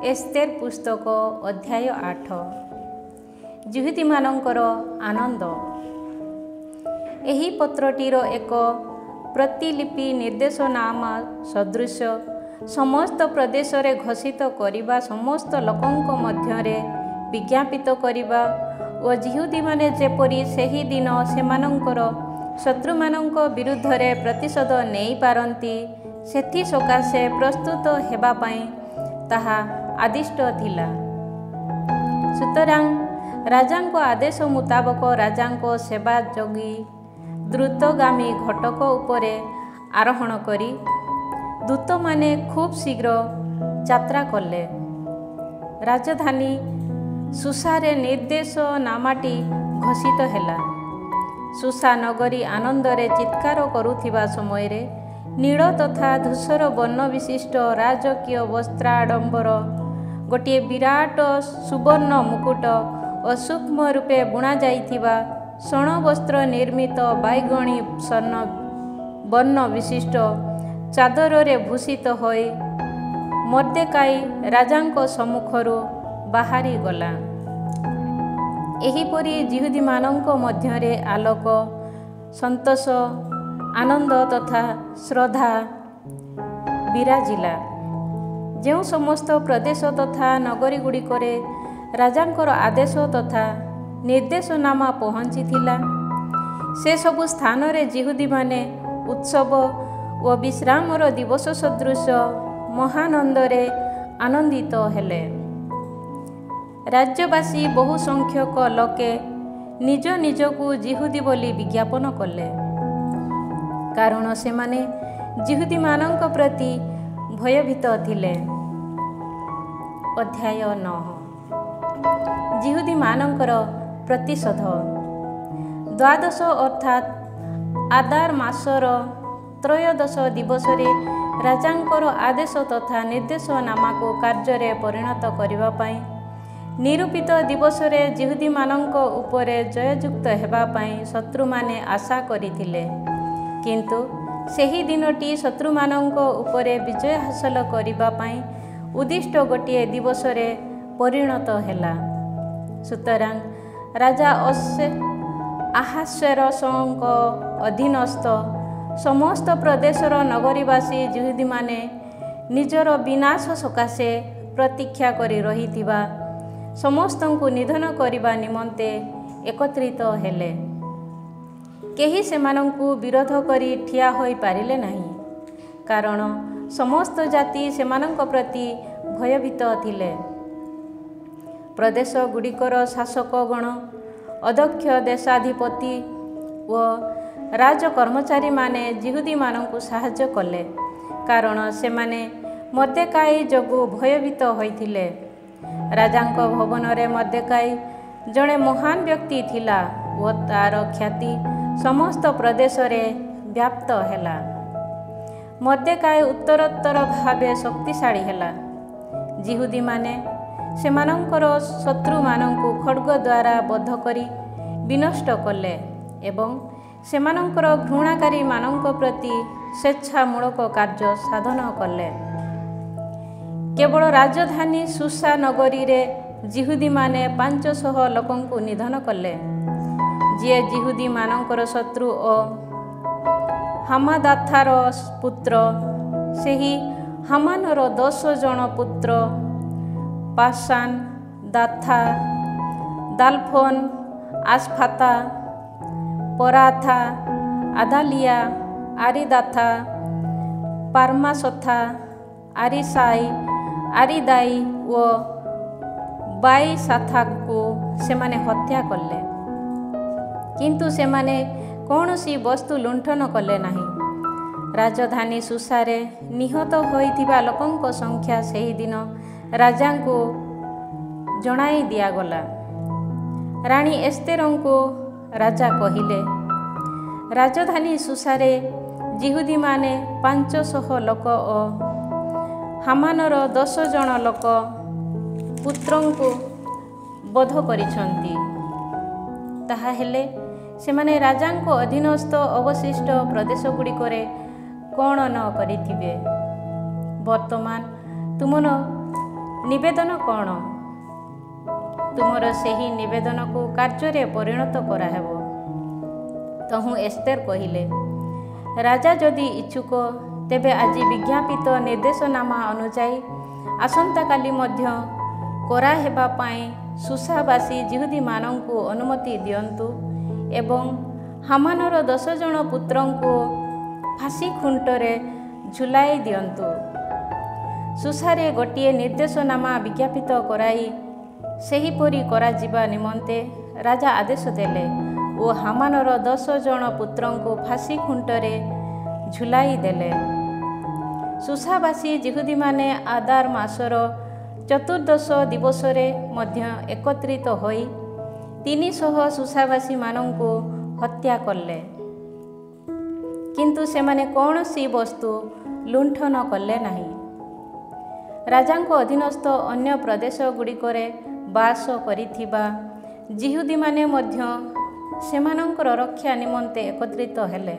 Esther पुस्तक अध्याय 8 जिहुदीमानंकर आनंद। एही पत्रटीर एक प्रतिलिपि निर्देशनामा सदृश समस्त प्रदेश रे घोषित करिबा, समस्त लोकंक मध्यरे विज्ञापित करिबा ओ जिहुदी माने जेपरि सेही दिन सेमानंकर शत्रुमानंक विरुद्ध रे प्रतिशोध नेई पारंती सेथि सकाशे प्रस्तुत हेबा पई ताहा आदिष्ट थिला। सुतरां राजांको आदेश मुताबक राजांको सेवा जोगी द्रुतगामी घटक उपरे आरोहण करी दूत माने खूब शीघ्र यात्रा कले। राजधानी सुसारे निर्देश नामाटी घोषित हेला। सुसा नगरी आनंदरे चित्कार करुथिबा समय रे नील तथा धूसर वर्ण विशिष्ट राजकीय वस्त्राडंबर गोटे विराट सुवर्ण मुकुट और सूक्ष्म रूपे बुणा जाइथिबा स्वर्ण वस्त्र निर्मित बैगणी स्वर्ण वर्ण विशिष्ट चादर रे भूषित होई मर्देकाई राजांको सम्मुखरु बाहरी गला। एहीपरि जिहुदी मानंको मध्यरे आलोक, संतोष, आनंद तथा श्रद्धा विराजिला। जो समस्त प्रदेश तथा नगरी गुड़िकरे राजांकर आदेश तथा निर्देशनामा पहुँची थिला, से सबु स्थान रे जिहुदी माने उत्सव व विश्रामर दिवस सदृश महानंदरे आनंदित हेले। राज्यवासी बहु संख्यक लोके निज निजकु जिहुदी बोली विज्ञापन कले, कारण से माने जिहुदी मानंक प्रति भयभीत थिले। अध्याय 9 जिहुदी मानंकर प्रतिशोध। द्वादश अर्थात आदार मासर त्रयोदश दिवस रे राजांकर आदेश तथा निर्देशनामा को कार्य रे परिणत करिबा पई निरूपित दिवस रे जिहुदी मानंक उपरे जययुक्त हेबा पई शत्रु माने आशा करिथिले, किंतु सेही दिनटी शत्रु मानंक उपरे विजय हासिल करिबा पई उद्दिष्ट गोटे दिवस रे परिणत हेला। सुतरां राजा अहास्वेरोसଙ୍କ अधीनस्थ समस्त प्रदेशर नगरीवासी जिहुदी माने निजर विनाश सकाशे प्रतीक्षा करी रहिथिबा समस्तଙ୍କୁ निधन करिबा निमंते एकत्रित हेले। केही सेमानंकु विरोध करी ठिया होई पारिले नाही, कारण समस्त जाति सेमानंक प्रति भयभीत थिले। प्रदेश गुड़िकर शासकगण, अध्यक्ष, देशाधिपति व राजकर्मचारी माने जिहुदी मानंकु साहाय्य कले, कारण सेमाने मर्देकाई जोगु भयभीत होइथिले। राजांक भवन रे मर्देकाई जड़े महान व्यक्ति थिला व तार ख्याति समस्त प्रदेश रे व्याप्त हेला। मर्देकाई उत्तरोत्तर भावे शक्तिशाली हेला। जिहुदी माने सेमानंकर शत्रु मानंकु खड्ग द्वारा बद्ध करी विनष्ट कले एवं सेमानंकर घृणाकारी मानंक प्रति स्वेच्छामूलक कार्य साधन कले। केवल राजधानी सुसा नगरी रे जिहुदी माने 500 लोकंकु निधन कले, जे जिहुदी मानंकर शत्रु ओ हामादाथार पुत्र। सेही हामानर 10 जन पुत्र पाशान, दाथा, दालफोन, आसफाता, पराथा, आदालिया, आरिदाथा, पारमासथा, आरिसाई, आरिदाई व बाई साथाको सेमाने हत्या कले, किंतु सेमाने कौनसी वस्तु लुंठन कले नाही। राजधानी सुसारे निहत होइथिबा लोकंक संख्या सेही दिन राजांको जणाई दियागला। रानी एस्तेरंको राजा कहिले, राजधानी सुसारे जिहुदी माने 500 लोक ओ हामानर 10 जन लोक पुत्रंको बध करिसंती। ताहा हेले सेमाने राजांको अधीनस्थ अवशिष्ट प्रदेश गुड़िकरे कौन न करिथिबे। वर्तमान तुमन ନିବେଦନ କ'ଣ? ତୁମର ସେହି ନିବେଦନକୁ କାର୍ଯ୍ୟରେ ପରିଣତ କରାହେବ। ତହୁଁ ଏସ୍ତେର କହିଲେ, ରାଜା ଯଦି ଇଚ୍ଛୁକ, ତେବେ ଆଜି ବିଜ୍ଞାପିତ ନିର୍ଦ୍ଦେଶନାମା ଅନୁଯାୟୀ ଆସନ୍ତାକାଲି ମଧ୍ୟ କରାହେବା ପାଇଁ ସୁସାବାସୀ ଯିହୁଦୀମାନଙ୍କୁ ଅନୁମତି ଦିଅନ୍ତୁ ଏବଂ ହାମାନର 10 ଜଣ ପୁତ୍ରଙ୍କୁ ଫାଶୀ ଖୁଣ୍ଟରେ ଝୁଲାଇ ଦିଅନ୍ତୁ। ସୁସାରେ ଗୋଟିଏ ନିର୍ଦ୍ଦେଶନାମା ବିଜ୍ଞାପିତ କରାଇ ସେହିପରି କରାଯିବା ନିମନ୍ତେ ରାଜା ଆଦେଶ ଦେଲେ ଓ ହାମାନର 10 ଜଣ ପୁତ୍ରଙ୍କୁ ଫାଶୀ ଖୁଣ୍ଟରେ ଝୁଲାଇ ଦେଲେ। ସୁସାବାସୀ ଯିହୁଦୀମାନେ ଆଦାର ମାସର ଚତୁର୍ଦ୍ଦଶ ଦିବସରେ ମଧ୍ୟ ଏକତ୍ରିତ ହୋଇ 300 ସୁସାବାସୀମାନଙ୍କୁ ହତ୍ୟା କଲେ, କିନ୍ତୁ ସେମାନେ କୌଣସି ବସ୍ତୁ ଲୁଣ୍ଠନ କଲେ ନାହିଁ। ରାଜାଙ୍କ ଅଧୀନସ୍ଥ ଅନ୍ୟ ପ୍ରଦେଶଗୁଡ଼ିକରେ ବାସ କରିଥିବା ଯିହୁଦୀମାନେ ମଧ୍ୟ ସେମାନଙ୍କର ରକ୍ଷା ନିମନ୍ତେ ଏକତ୍ରିତ ହେଲେ।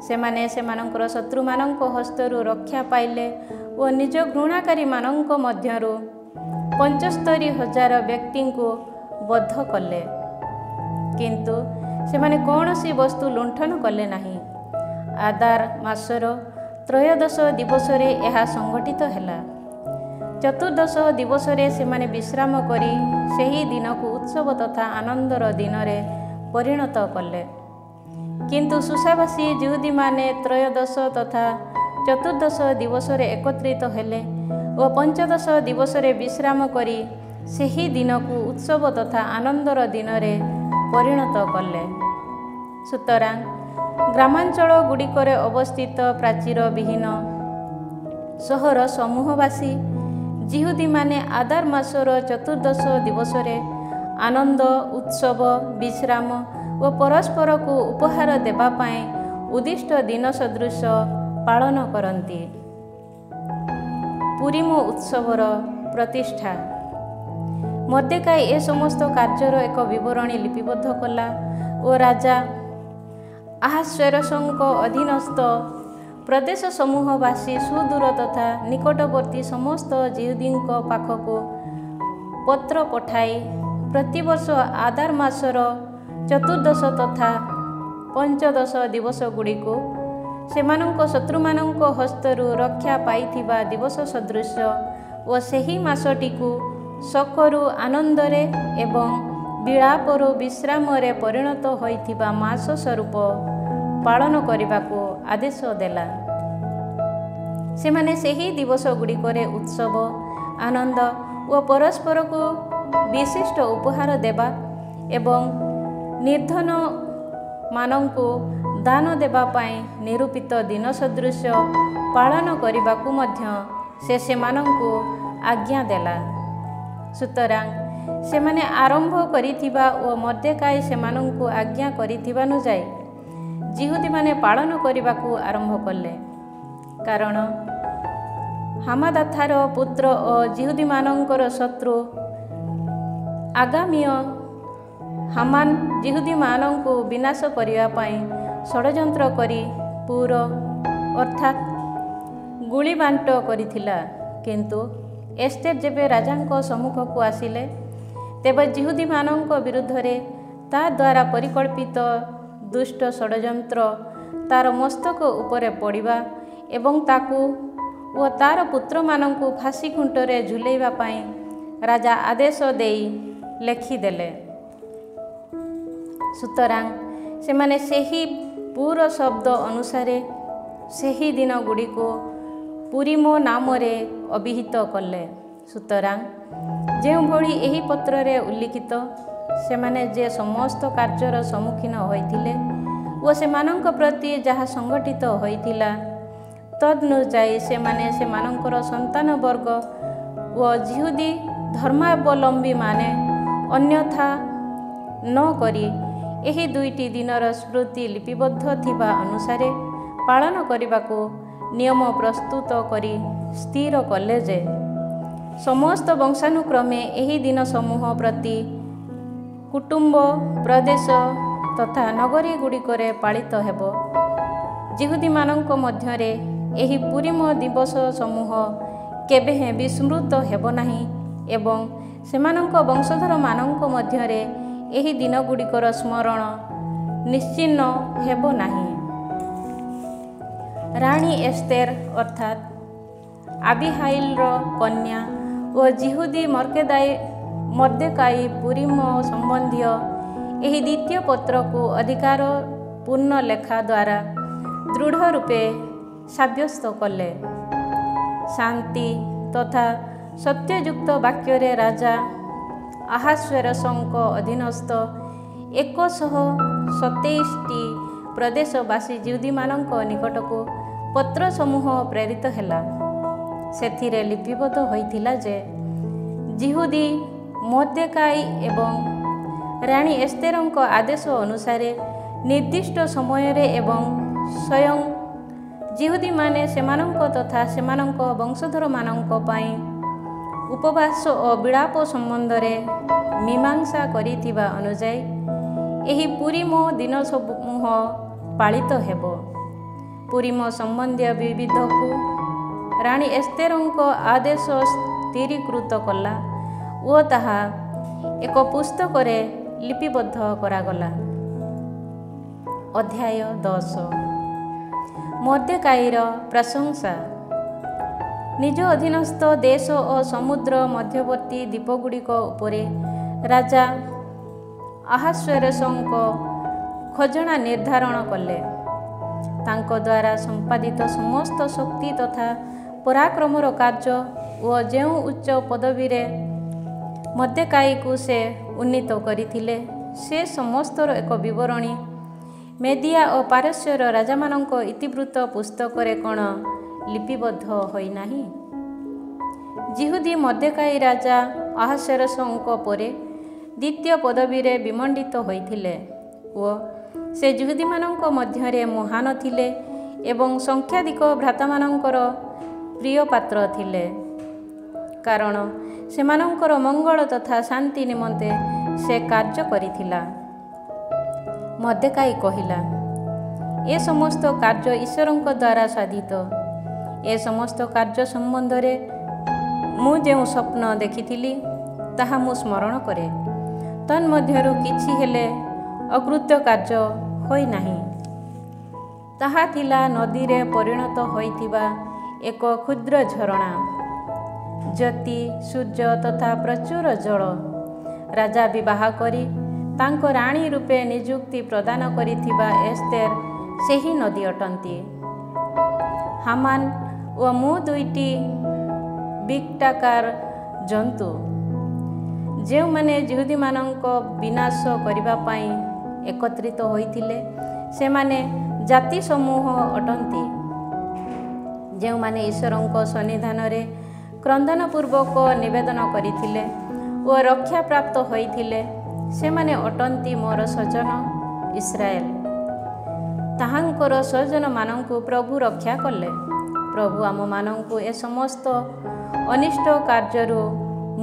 ସେମାନେ ସେମାନଙ୍କର ଶତ୍ରୁମାନଙ୍କ ହସ୍ତରୁ ରକ୍ଷା ପାଇଲେ ଓ ନିଜ ଘୃଣାକାରୀମାନଙ୍କ ମଧ୍ୟରୁ 75,000 ବ୍ୟକ୍ତିଙ୍କୁ ବଧ କଲେ, କିନ୍ତୁ ସେମାନେ କୌଣସି ବସ୍ତୁ ଲୁଣ୍ଠନ କଲେ ନାହିଁ। ଆଦାର ମାସର ତ୍ରୟୋଦଶ ଦିବସରେ ଏହା ସଂଘଟିତ ହେଲା। ଚତୁର୍ଦ୍ଦଶ ଦିବସରେ ସେମାନେ ବିଶ୍ରାମ କରି ସେହି ଦିନକୁ ଉତ୍ସବ ତଥା ଆନନ୍ଦର ଦିନରେ ପରିଣତ କଲେ। କିନ୍ତୁ ସୁସାବାସୀ ଯିହୁଦୀମାନେ ତ୍ରୟୋଦଶ ତଥା ଚତୁର୍ଦ୍ଦଶ ଦିବସରେ ଏକତ୍ରିତ ହେଲେ ଓ ପଞ୍ଚଦଶ ଦିବସରେ ବିଶ୍ରାମ କରି ସେହି ଦିନକୁ ଉତ୍ସବ ତଥା ଆନନ୍ଦର ଦିନରେ ପରିଣତ କଲେ। ସୁତରାଂ ଗ୍ରାମାଞ୍ଚଳ ଗୁଡ଼ିକରେ ଅବସ୍ଥିତ ପ୍ରାଚୀର ବିହୀନ ସହର ସମୂହବାସୀ ଯିହୁଦୀମାନେ ଆଦାର ମାସର ଚତୁର୍ଦ୍ଦଶ ଦିବସରେ ଆନନ୍ଦ, ଉତ୍ସବ, ବିଶ୍ରାମ ଓ ପରସ୍ପରକୁ ଉପହାର ଦେବା ପାଇଁ ଉଦ୍ଦିଷ୍ଟ ଦିନ ସଦୃଶ ପାଳନ କରନ୍ତି। ପୁରିମ ଉତ୍ସବର ପ୍ରତିଷ୍ଠା। ମର୍ଦ୍ଦେକାଇ ଏ ସମସ୍ତ କାର୍ଯ୍ୟର ଏକ ବିବରଣୀ ଲିପିବଦ୍ଧ କଲା ଓ ରାଜା ଆହାଶ୍ୱେରୋସଙ୍କ ଅଧୀନସ୍ଥ ପ୍ରଦେଶ ସମୂହବାସୀ ସୁଦୂର ତଥା ନିକଟବର୍ତ୍ତୀ ସମସ୍ତ ଯିହୁଦୀଙ୍କ ପାଖକୁ ପତ୍ର ପଠାଇ ପ୍ରତିବର୍ଷ ଆଦାର ମାସର ଚତୁର୍ଦ୍ଦଶ ତଥା ପଞ୍ଚଦଶ ଦିବସଗୁଡ଼ିକୁ ସେମାନଙ୍କ ଶତ୍ରୁମାନଙ୍କ ହସ୍ତରୁ ରକ୍ଷା ପାଇଥିବା ଦିବସ ସଦୃଶ ଓ ସେହି ମାସଟିକୁ ଶୋକରୁ ଆନନ୍ଦରେ ଏବଂ ବିଳାପରୁ ବିଶ୍ରାମରେ ପରିଣତ ହୋଇଥିବା ମାସ ସ୍ୱରୂପ ପାଳନ କରିବାକୁ ଆଦେଶ ଦେଲା। ସେମାନେ ସେହି ଦିବସଗୁଡ଼ିକରେ ଉତ୍ସବ, ଆନନ୍ଦ ଓ ପରସ୍ପରକୁ ବିଶିଷ୍ଟ ଉପହାର ଦେବା ଏବଂ ନିର୍ଦ୍ଧନମାନଙ୍କୁ ଦାନ ଦେବା ପାଇଁ ନିରୂପିତ ଦିନ ସଦୃଶ ପାଳନ କରିବାକୁ ମଧ୍ୟ ସେ ସେମାନଙ୍କୁ ଆଜ୍ଞା ଦେଲା। ସୁତରାଂ ସେମାନେ ଆରମ୍ଭ କରିଥିବା ଓ ମର୍ଦ୍ଦେକାଇ ସେମାନଙ୍କୁ ଆଜ୍ଞା କରିଥିବାନୁଯାୟୀ ଯିହୁଦୀମାନେ ପାଳନ କରିବାକୁ ଆରମ୍ଭ କଲେ। କାରଣ ହାମାଦାଥାର ପୁତ୍ର ଓ ଯିହୁଦୀମାନଙ୍କର ଶତ୍ରୁ ଆଗାମୀୟ ହାମାନ ଯିହୁଦୀମାନଙ୍କୁ ବିନାଶ କରିବା ପାଇଁ ଷଡ଼ଯନ୍ତ୍ର କରି ପୁର ଅର୍ଥାତ୍ ଗୁଳିବାଣ୍ଟ କରିଥିଲା। କିନ୍ତୁ ଏସ୍ତେର ଯେବେ ରାଜାଙ୍କ ସମ୍ମୁଖକୁ ଆସିଲେ, ତେବେ ଯିହୁଦୀମାନଙ୍କ ବିରୁଦ୍ଧରେ ତା ଦ୍ୱାରା ପରିକଳ୍ପିତ ଦୁଷ୍ଟ ଷଡ଼ଯନ୍ତ୍ର ତାର ମସ୍ତକ ଉପରେ ପଡ଼ିବା ଏବଂ ତାକୁ ଓ ତାର ପୁତ୍ରମାନଙ୍କୁ ଫାଶୀ ଖୁଣ୍ଟରେ ଝୁଲାଇବା ପାଇଁ ରାଜା ଆଦେଶ ଦେଇ ଲେଖିଦେଲେ। ସୁତରାଂ ସେମାନେ ସେହି ପୁର ଶବ୍ଦ ଅନୁସାରେ ସେହି ଦିନଗୁଡ଼ିକୁ ପୁରିମ ନାମରେ ଅଭିହିତ କଲେ। ସୁତରାଂ ଯେଉଁଭଳି ଏହି ପତ୍ରରେ ଉଲ୍ଲିଖିତ, ସେମାନେ ଯେ ସମସ୍ତ କାର୍ଯ୍ୟର ସମ୍ମୁଖୀନ ହୋଇଥିଲେ ଓ ସେମାନଙ୍କ ପ୍ରତି ଯାହା ସଂଗଠିତ ହୋଇଥିଲା, ତଦନୁଯାୟୀ ସେମାନେ ସେମାନଙ୍କର ସନ୍ତାନବର୍ଗ ଓ ଯିହୁଦୀ ଧର୍ମାବଲମ୍ବୀମାନେ ଅନ୍ୟଥା ନ କରି ଏହି ଦୁଇଟି ଦିନର ସ୍ମୃତି ଲିପିବଦ୍ଧ ଥିବା ଅନୁସାରେ ପାଳନ କରିବାକୁ ନିୟମ ପ୍ରସ୍ତୁତ କରି ସ୍ଥିର କଲେ ଯେ ସମସ୍ତ ବଂଶାନୁକ୍ରମେ ଏହି ଦିନ ସମୂହ ପ୍ରତି କୁଟୁମ୍ବ, ପ୍ରଦେଶ ତଥା ନଗରୀଗୁଡ଼ିକରେ ପାଳିତ ହେବ। ଯିହୁଦୀମାନଙ୍କ ମଧ୍ୟରେ ଏହି ପୁରିମ ଦିବସ ସମୂହ କେବେ ହେଁ ବିସ୍ମୃତ ହେବ ନାହିଁ ଏବଂ ସେମାନଙ୍କ ବଂଶଧରମାନଙ୍କ ମଧ୍ୟରେ ଏହି ଦିନଗୁଡ଼ିକର ସ୍ମରଣ ନିଶ୍ଚିହ୍ନ ହେବ ନାହିଁ। ରାଣୀ ଏସ୍ତେର ଅର୍ଥାତ୍ ଆବିହାଇଲର କନ୍ୟା ଓ ଯିହୁଦୀ ମର୍ଦ୍ଦେକାଇ ପୁରିମ ସମ୍ବନ୍ଧୀୟ ଏହି ଦ୍ୱିତୀୟ ପତ୍ରକୁ ଅଧିକାର ପୂର୍ଣ୍ଣ ଲେଖା ଦ୍ୱାରା ଦୃଢ଼ ରୂପେ ସାବ୍ୟସ୍ତ କଲେ। ଶାନ୍ତି ତଥା ସତ୍ୟଯୁକ୍ତ ବାକ୍ୟରେ ରାଜା ଆହାଶ୍ୱେରୋସଙ୍କ ଅଧୀନସ୍ଥ 127ଟି ପ୍ରଦେଶବାସୀ ଯିହୁଦୀମାନଙ୍କ ନିକଟକୁ ପତ୍ର ସମୂହ ପ୍ରେରିତ ହେଲା। ସେଥିରେ ଲିପିବଦ୍ଧ ହୋଇଥିଲା ଯେ ଯିହୁଦୀ ମର୍ଦ୍ଦେକାଇ ଏବଂ ରାଣୀ ଏସ୍ତେରଙ୍କ ଆଦେଶ ଅନୁସାରେ ନିର୍ଦ୍ଦିଷ୍ଟ ସମୟରେ ଏବଂ ସ୍ୱୟଂ ଯିହୁଦୀମାନେ ସେମାନଙ୍କ ତଥା ସେମାନଙ୍କ ବଂଶଧରମାନଙ୍କ ପାଇଁ ଉପବାସ ଓ ବିଳାପ ସମ୍ବନ୍ଧରେ ମୀମାଂସା କରିଥିବା ଅନୁଯାୟୀ ଏହି ପୁରିମ ଦିନ ସମୂହ ପାଳିତ ହେବ। ପୁରିମ ସମ୍ବନ୍ଧୀୟ ବିବିଧକୁ ରାଣୀ ଏସ୍ତେରଙ୍କ ଆଦେଶ ସ୍ଥିରୀକୃତ କଲା ଓ ତାହା ଏକ ପୁସ୍ତକରେ ଲିପିବଦ୍ଧ କରାଗଲା। ଅଧ୍ୟାୟ 10 ମର୍ଦ୍ଦେକାଇର ପ୍ରଶଂସା। ନିଜ ଅଧୀନସ୍ଥ ଦେଶ ଓ ସମୁଦ୍ର ମଧ୍ୟବର୍ତ୍ତୀ ଦ୍ୱୀପଗୁଡ଼ିକ ଉପରେ ରାଜା ଆହାଶ୍ୱେରୋସଙ୍କ ଖଜଣା ନିର୍ଦ୍ଧାରଣ କଲେ। ତାଙ୍କ ଦ୍ୱାରା ସମ୍ପାଦିତ ସମସ୍ତ ଶକ୍ତି ତଥା ପରାକ୍ରମର କାର୍ଯ୍ୟ ଓ ଯେଉଁ ଉଚ୍ଚ ପଦବୀରେ ମର୍ଦ୍ଦେକାଇକୁ ସେ ଉନ୍ନୀତ କରିଥିଲେ ସେ ସମସ୍ତର ଏକ ବିବରଣୀ ମେଦିଆ ଓ ପାରସ୍ୟର ରାଜାମାନଙ୍କ ଇତିବୃତ୍ତ ପୁସ୍ତକରେ କ'ଣ ଲିପିବଦ୍ଧ ହୋଇନାହିଁ? ଯିହୁଦୀ ମର୍ଦ୍ଦେକାଇ ରାଜା ଆହାଶ୍ୱେରୋସଙ୍କ ପରେ ଦ୍ୱିତୀୟ ପଦବୀରେ ବିମଣ୍ଡିତ ହୋଇଥିଲେ ଓ ସେ ଯିହୁଦୀମାନଙ୍କ ମଧ୍ୟରେ ମହାନ ଥିଲେ ଏବଂ ସଂଖ୍ୟାଧିକ ଭ୍ରାତାମାନଙ୍କର ପ୍ରିୟପାତ୍ର ଥିଲେ, କାରଣ ସେମାନଙ୍କର ମଙ୍ଗଳ ତଥା ଶାନ୍ତି ନିମନ୍ତେ ସେ କାର୍ଯ୍ୟ କରିଥିଲା। ମର୍ଦ୍ଦେକାଇ କହିଲା, ଏ ସମସ୍ତ କାର୍ଯ୍ୟ ଈଶ୍ୱରଙ୍କ ଦ୍ୱାରା ସାଧିତ। ଏ ସମସ୍ତ କାର୍ଯ୍ୟ ସମ୍ବନ୍ଧରେ ମୁଁ ଯେଉଁ ସ୍ୱପ୍ନ ଦେଖିଥିଲି ତାହା ମୁଁ ସ୍ମରଣ କରେ। ତନ୍ମଧ୍ୟରୁ କିଛି ହେଲେ ଅକୃତ୍ୟ କାର୍ଯ୍ୟ ହୋଇନାହିଁ। ତାହା ଥିଲା ନଦୀରେ ପରିଣତ ହୋଇଥିବା ଏକ କ୍ଷୁଦ୍ର ଝରଣା, ଜ୍ୟୋତି, ସୂର୍ଯ୍ୟ ତଥା ପ୍ରଚୁର ଜଳ। ରାଜା ବିବାହ କରି ତାଙ୍କ ରାଣୀ ରୂପେ ନିଯୁକ୍ତି ପ୍ରଦାନ କରିଥିବା ଏସ୍ତେର ସେହି ନଦୀ ଅଟନ୍ତି। ହାମାନ ଓ ମୁଁ ଦୁଇଟି ବିକ୍ଟାକାର ଜନ୍ତୁ, ଯେଉଁମାନେ ଯିହୁଦୀମାନଙ୍କ ବିନାଶ କରିବା ପାଇଁ ଏକତ୍ରିତ ହୋଇଥିଲେ, ସେମାନେ ଜାତି ସମୂହ ଅଟନ୍ତି, ଯେଉଁମାନେ ଈଶ୍ୱରଙ୍କ ସନ୍ନିଧାନରେ କ୍ରନ୍ଦନପୂର୍ବକ ନିବେଦନ କରିଥିଲେ ଓ ରକ୍ଷାପ୍ରାପ୍ତ ହୋଇଥିଲେ। ସେମାନେ ଅଟନ୍ତି ମୋର ସ୍ୱଜନ ଇସ୍ରାଏଲ। ତାହାଙ୍କର ସ୍ୱଜନମାନଙ୍କୁ ପ୍ରଭୁ ରକ୍ଷା କଲେ। ପ୍ରଭୁ ଆମମାନଙ୍କୁ ଏ ସମସ୍ତ ଅନିଷ୍ଟ କାର୍ଯ୍ୟରୁ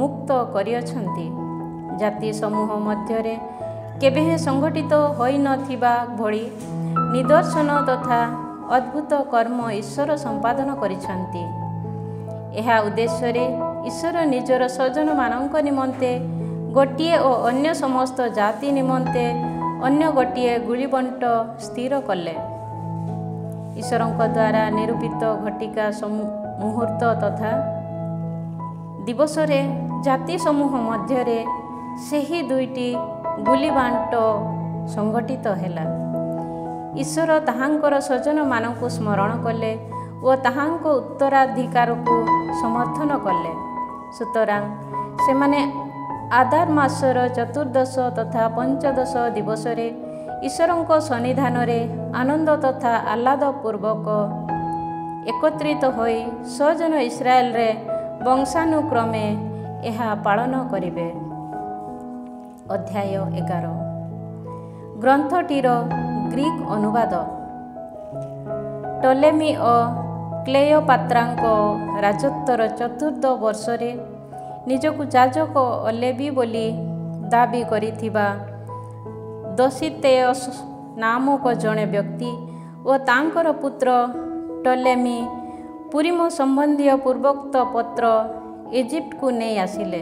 ମୁକ୍ତ କରିଅଛନ୍ତି। ଜାତି ସମୂହ ମଧ୍ୟରେ କେବେ ହେଁ ସଂଘଟିତ ହୋଇନଥିବା ଭଳି ନିଦର୍ଶନ ତଥା ଅଦ୍ଭୁତ କର୍ମ ଈଶ୍ୱର ସମ୍ପାଦନ କରିଛନ୍ତି। ଏହା ଉଦ୍ଦେଶ୍ୟରେ ଈଶ୍ୱର ନିଜର ସ୍ୱଜନମାନଙ୍କ ନିମନ୍ତେ ଗୋଟିଏ ଓ ଅନ୍ୟ ସମସ୍ତ ଜାତି ନିମନ୍ତେ ଅନ୍ୟ ଗୋଟିଏ ଗୁଳିବଣ୍ଟ ସ୍ଥିର କଲେ। ଈଶ୍ୱରଙ୍କ ଦ୍ୱାରା ନିରୂପିତ ଘଟିକା ମୁହୂର୍ତ୍ତ ତଥା ଦିବସରେ ଜାତି ସମୂହ ମଧ୍ୟରେ ସେହି ଦୁଇଟି ଗୁଳିବାଣ୍ଟ ସଂଘଟିତ ହେଲା। ଈଶ୍ୱର ତାହାଙ୍କର ସ୍ୱଜନମାନଙ୍କୁ ସ୍ମରଣ କଲେ ଓ ତାହାଙ୍କ ଉତ୍ତରାଧିକାରକୁ ସମର୍ଥନ କଲେ। ସୁତରାଂ ସେମାନେ ଆଦାର ମାସର ଚତୁର୍ଦ୍ଦଶ ତଥା ପଞ୍ଚଦଶ ଦିବସରେ ଈଶ୍ୱରଙ୍କ ସନ୍ନିଧାନରେ ଆନନ୍ଦ ତଥା ଆହ୍ଲାଦ ପୂର୍ବକ ଏକତ୍ରିତ ହୋଇ ସ୍ୱଜନ ଇସ୍ରାଏଲରେ ବଂଶାନୁକ୍ରମେ ଏହା ପାଳନ କରିବେ। ଅଧ୍ୟାୟ 11 ଗ୍ରନ୍ଥଟିର ଗ୍ରୀକ୍ ଅନୁବାଦ। ଟଲେମୀ ଓ କ୍ଲେଓପାତ୍ରାଙ୍କ ରାଜତ୍ୱର ଚତୁର୍ଥ ବର୍ଷରେ ନିଜକୁ ଯାଜକ ଓ ଲେବୀ ବୋଲି ଦାବି କରିଥିବା ଦୋସିତେୟସ୍ ନାମକ ଜଣେ ବ୍ୟକ୍ତି ଓ ତାଙ୍କର ପୁତ୍ର ଟଲେମୀ ପୁରିମ ସମ୍ବନ୍ଧୀୟ ପୂର୍ବୋକ୍ତ ପତ୍ର ଇଜିପ୍ଟକୁ ନେଇ ଆସିଲେ।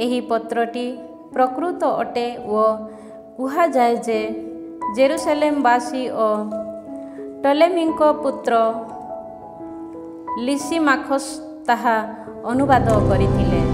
ଏହି ପତ୍ରଟି ପ୍ରକୃତ ଅଟେ ଓ କୁହାଯାଏ ଯେ ଜେରୁସାଲେମବାସୀ ଓ ଟଲେମୀଙ୍କ ପୁତ୍ର ଲିସିମାଖସ୍ ତାହା ଅନୁବାଦ କରିଥିଲେ।